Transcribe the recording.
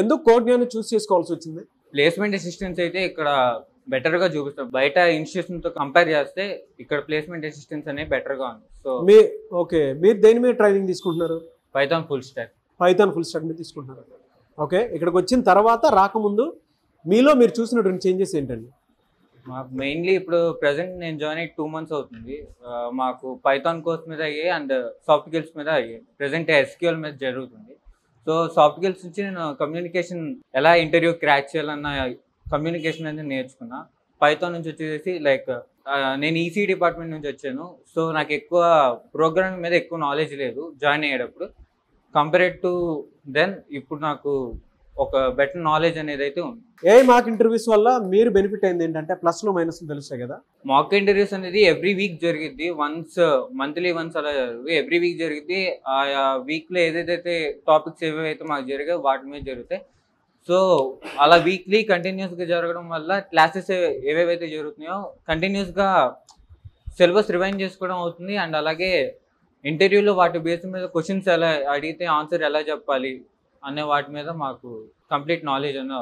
ఎందుకు కోడ్ జ్ఞానం చూస్ చేసుకోవాల్సి వచ్చింది? ప్లేస్మెంట్ అసిస్టెన్స్ అయితే ఇక్కడ బెటర్గా చూపిస్తారు. బయట ఇన్స్టిట్యూషన్తో కంపేర్ చేస్తే ఇక్కడ ప్లేస్మెంట్ అసిస్టెన్స్ అనేది బెటర్గా ఉంది. సో ఓకే, మీరు దేని మీద ట్రైనింగ్ తీసుకుంటున్నారు? Python full stock. Python full stock మీద తీసుకుంటున్నారు. ఓకే, ఇక్కడికి వచ్చిన తర్వాత రాకముందు మీలో మీరు చూసినటువంటి చేంజెస్ ఏంటండి? మాకు మెయిన్లీ ఇప్పుడు ప్రజెంట్ నేను జాయిన్ అయ్యి 2 months అవుతుంది. మాకు పైథాన్ కోర్స్ మీద అయ్యాయి అండ్ సాఫ్ట్ స్కిల్స్ మీద అయ్యాయి. ప్రజెంట్ ఎస్క్యూఎల్ మీద జరుగుతుంది. సో సాఫ్ట్ స్కిల్స్ నుంచి నేను కమ్యూనికేషన్ ఎలా ఇంటర్వ్యూ క్రాక్ చేయాలన్న కమ్యూనికేషన్ అనేది నేర్చుకున్నా. పైథాన్ నుంచి వచ్చేసి లైక్ నేను ఈసీ డిపార్ట్మెంట్ నుంచి వచ్చాను. సో నాకు ఎక్కువ ప్రోగ్రామింగ్ మీద ఎక్కువ నాలెడ్జ్ లేదు జాయిన్ అయ్యేటప్పుడు. కంపేర్డ్ టు దెన్ ఇప్పుడు నాకు ఒక బెటర్ నాలెడ్జ్ అనేది అయితే ఉంది. మాక్ ఇంటర్వ్యూస్ వల్ల మీరు బెనిఫిట్ అయింది ఏంటంటే ప్లస్లు మైనస్లు తెలుస్తాయి కదా? మాక్ ఇంటర్వ్యూస్ అనేది ఎవ్రీ వీక్ జరిగిద్ది. మంత్లీ వన్స్ అలా జరుగుతుంది. ఎవ్రీ వీక్ జరిగిద్ది. ఆ వీక్లో ఏదైతే టాపిక్స్ ఏవైతే మాకు జరిగాయో వాటి మీద జరుగుతాయి. సో అలా వీక్లీ కంటిన్యూస్గా జరగడం వల్ల క్లాసెస్ ఏవేవైతే జరుగుతున్నాయో కంటిన్యూస్గా సిలబస్ రివైండ్ చేసుకోవడం అవుతుంది. అండ్ అలాగే ఇంటర్వ్యూలో వాటి బేస్ మీద క్వశ్చన్స్ ఎలా అడిగితే ఆన్సర్ ఎలా చెప్పాలి అనే వాటి మీద మాకు కంప్లీట్ నాలెడ్జ్ అనేది